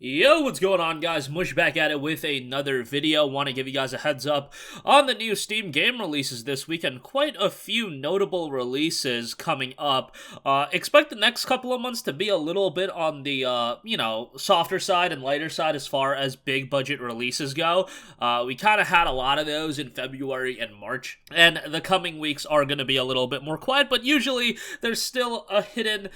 Yo, what's going on, guys? Mush back at it with another video. Want to give you guys a heads up on the new Steam game releases this week, and quite a few notable releases coming up. Expect the next couple of months to be a little bit on the, softer side and lighter side as far as big budget releases go. We kind of had a lot of those in February and March, and the coming weeks are going to be a little bit more quiet, but usually there's still a hidden,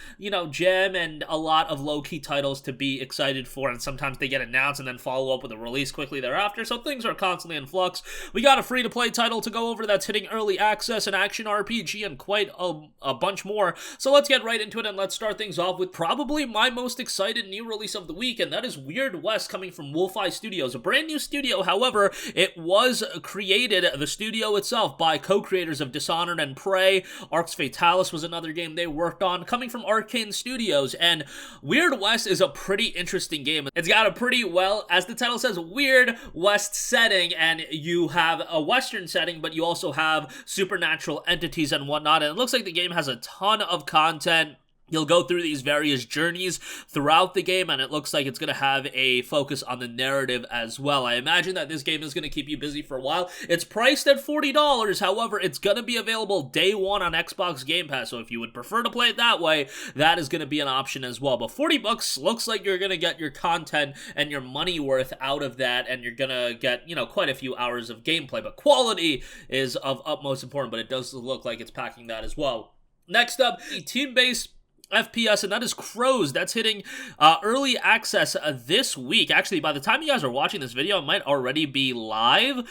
gem and a lot of low-key titles to be excited for, and sometimes they get announced and then follow up with a release quickly thereafter, so things are constantly in flux. We got a free-to-play title to go over that's hitting early access, an action RPG, and quite a bunch more. So let's get right into it, and let's start things off with probably my most excited new release of the week, and that is Weird West coming from Wolfeye Studios. A brand new studio, however, it was created, the studio itself, by co-creators of Dishonored and Prey. Arx Fatalis was another game they worked on, coming from Arcane Studios, and Weird West is a pretty interesting game. It's got a pretty, well, as the title says, Weird West setting, and you have a Western setting, but you also have supernatural entities and whatnot, and it looks like the game has a ton of content. You'll go through these various journeys throughout the game, and it looks like it's going to have a focus on the narrative as well. I imagine that this game is going to keep you busy for a while. It's priced at $40, however, it's going to be available day one on Xbox Game Pass, so if you would prefer to play it that way, that is going to be an option as well. But $40 looks like you're going to get your content and your money worth out of that, and you're going to get, quite a few hours of gameplay. But quality is of utmost importance, but it does look like it's packing that as well. Next up, the team-based FPS, and that is CROWZ. That's hitting early access this week. Actually, by the time you guys are watching this video, it might already be live.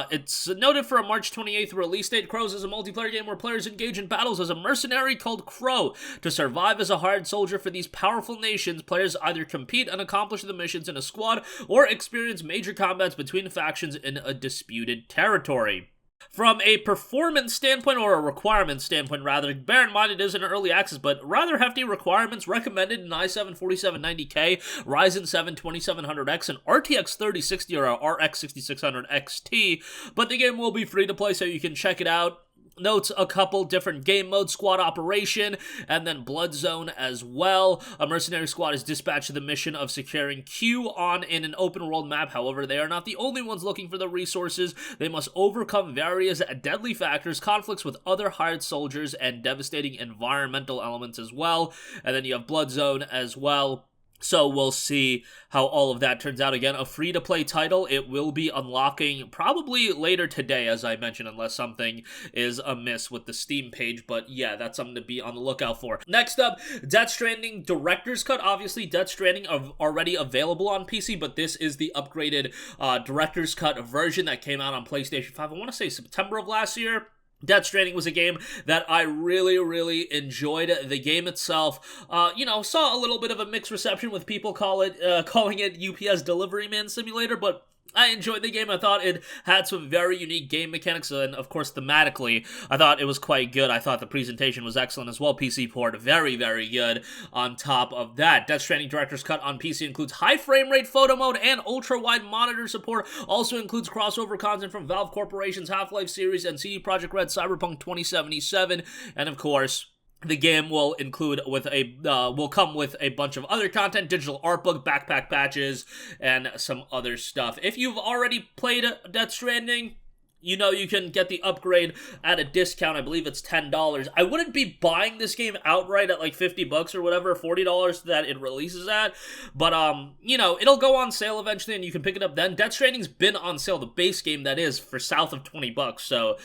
It's noted for a March 28th release date. CROWZ is a multiplayer game where players engage in battles as a mercenary called Crow. To survive as a hired soldier for these powerful nations, players either compete and accomplish the missions in a squad, or experience major combats between factions in a disputed territory. From a performance standpoint, or a requirement standpoint rather, bear in mind it is in early access, but rather hefty requirements recommended in i7-4790K, Ryzen 7 2700X, and RTX 3060 or RX 6600 XT, but the game will be free to play, so you can check it out. Notes a couple different game modes: squad operation, and then blood zone as well. A mercenary squad is dispatched to the mission of securing Q in an open world map. However, they are not the only ones looking for the resources. They must overcome various deadly factors, conflicts with other hired soldiers, and devastating environmental elements as well. And then you have blood zone as well. So we'll see how all of that turns out. Again, a free-to-play title. It will be unlocking probably later today, as I mentioned, unless something is amiss with the Steam page. But yeah, that's something to be on the lookout for. Next up, Death Stranding Director's Cut. Obviously, Death Stranding are already available on PC, but this is the upgraded Director's Cut version that came out on PlayStation 5. I want to say September of last year. Death Stranding was a game that I really enjoyed. The game itself, saw a little bit of a mixed reception with people calling it UPS Delivery Man Simulator, but I enjoyed the game. I thought it had some very unique game mechanics, and of course thematically, I thought it was quite good. I thought the presentation was excellent as well. PC port, very good on top of that. Death Stranding Director's Cut on PC includes high frame rate photo mode and ultra-wide monitor support. Also includes crossover content from Valve Corporation's Half-Life series and CD Projekt Red Cyberpunk 2077, and of course, the game will come with a bunch of other content, digital art book, backpack patches, and some other stuff. If you've already played Death Stranding, you can get the upgrade at a discount. I believe it's $10. I wouldn't be buying this game outright at like $50 or whatever, $40 that it releases at, but it'll go on sale eventually and you can pick it up then. Death Stranding's been on sale, the base game that is, for south of $20, so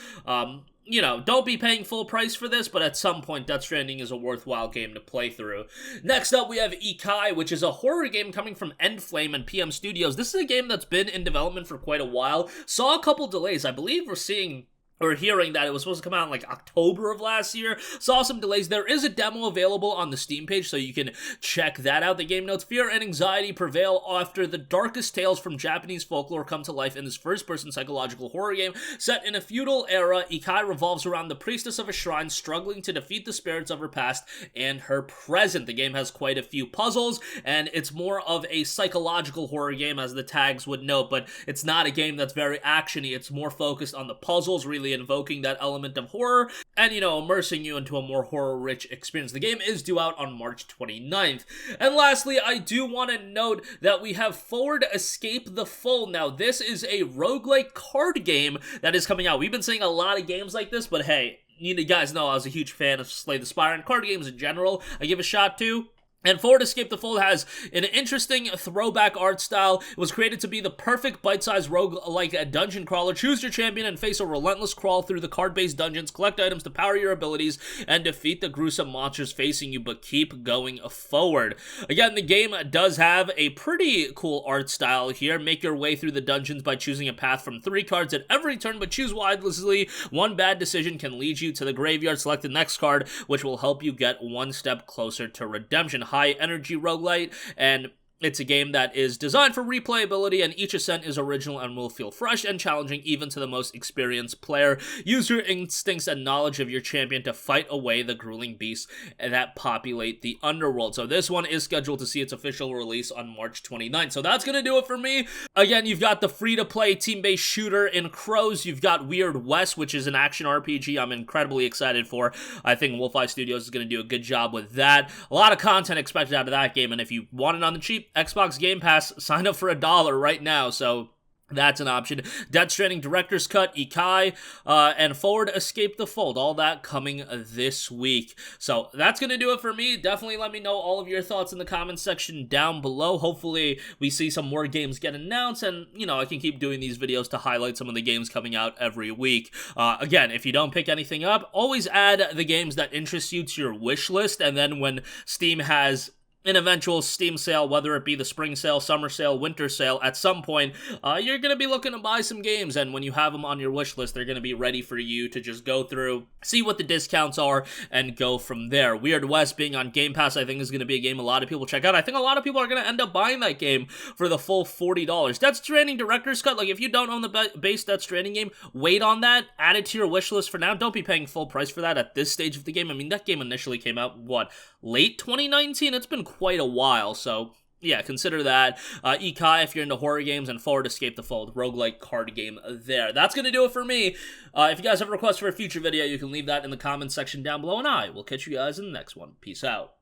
don't be paying full price for this, but at some point, Death Stranding is a worthwhile game to play through. Next up, we have IKAI, which is a horror game coming from Endflame and PM Studios. This is a game that's been in development for quite a while. Saw a couple delays. I believe we're hearing that it was supposed to come out in like October of last year. Saw some delays. There is a demo available on the Steam page, so you can check that out. The game notes: fear and anxiety prevail after the darkest tales from Japanese folklore come to life in this first-person psychological horror game. Set in a feudal era, IKAI revolves around the priestess of a shrine struggling to defeat the spirits of her past and her present. The game has quite a few puzzles, and it's more of a psychological horror game, as the tags would note, but it's not a game that's very action-y. It's more focused on the puzzles, really really invoking that element of horror and, immersing you into a more horror-rich experience. The game is due out on March 29th. And lastly, I do want to note that we have Forward Escape the Fold. Now, this is a roguelike card game that is coming out. We've been seeing a lot of games like this, but hey, you guys know I was a huge fan of Slay the Spire and card games in general. I give a shot to. And Forward Escape the Fold has an interesting throwback art style. It was created to be the perfect bite-sized rogue-like dungeon crawler. Choose your champion and face a relentless crawl through the card-based dungeons, collect items to power your abilities, and defeat the gruesome monsters facing you, but keep going forward. Again, the game does have a pretty cool art style here. Make your way through the dungeons by choosing a path from 3 cards at every turn, but choose wisely. One bad decision can lead you to the graveyard. Select the next card, which will help you get one step closer to redemption. High energy roguelite, and it's a game that is designed for replayability, and each ascent is original and will feel fresh and challenging even to the most experienced player. Use your instincts and knowledge of your champion to fight away the grueling beasts that populate the underworld. So this one is scheduled to see its official release on March 29th. So that's going to do it for me. Again, you've got the free-to-play team-based shooter in CROWZ. You've got Weird West, which is an action RPG I'm incredibly excited for. I think Wolfeye Studios is going to do a good job with that. A lot of content expected out of that game, and if you want it on the cheap, Xbox Game Pass, sign up for $1 right now, so that's an option. Death Stranding Director's Cut, IKAI, and Forward Escape the Fold, all that coming this week. So that's going to do it for me. Definitely let me know all of your thoughts in the comments section down below. Hopefully we see some more games get announced, and, I can keep doing these videos to highlight some of the games coming out every week. Again, if you don't pick anything up, always add the games that interest you to your wish list, and then when Steam has an eventual Steam sale, whether it be the spring sale, summer sale, winter sale, at some point, you're going to be looking to buy some games, and when you have them on your wish list, they're going to be ready for you to just go through, see what the discounts are, and go from there. Weird West being on Game Pass, I think, is going to be a game a lot of people check out. I think a lot of people are going to end up buying that game for the full $40. Death Stranding Director's Cut, like, if you don't own the base Death Stranding game, wait on that, add it to your wish list for now. Don't be paying full price for that at this stage of the game. I mean, that game initially came out, late 2019? It's been quite a while, so yeah, consider that. IKAI if you're into horror games, and Forward Escape the Fold, roguelike card game there. That's going to do it for me. If you guys have a request for a future video, you can leave that in the comments section down below, and I will catch you guys in the next one. Peace out.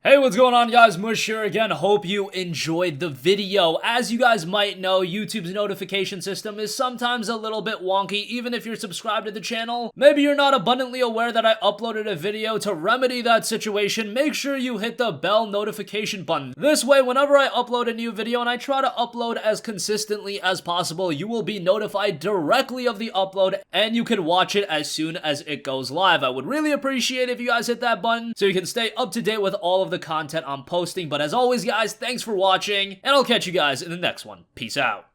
Hey, what's going on, guys? Mush here again. Hope you enjoyed the video. As you guys might know, YouTube's notification system is sometimes a little bit wonky, even if you're subscribed to the channel. Maybe you're not abundantly aware that I uploaded a video. To remedy that situation, make sure you hit the bell notification button. This way, whenever I upload a new video, and I try to upload as consistently as possible, you will be notified directly of the upload, and you can watch it as soon as it goes live. I would really appreciate if you guys hit that button so you can stay up to date with all of the content I'm posting. But as always, guys, thanks for watching, and I'll catch you guys in the next one. Peace out.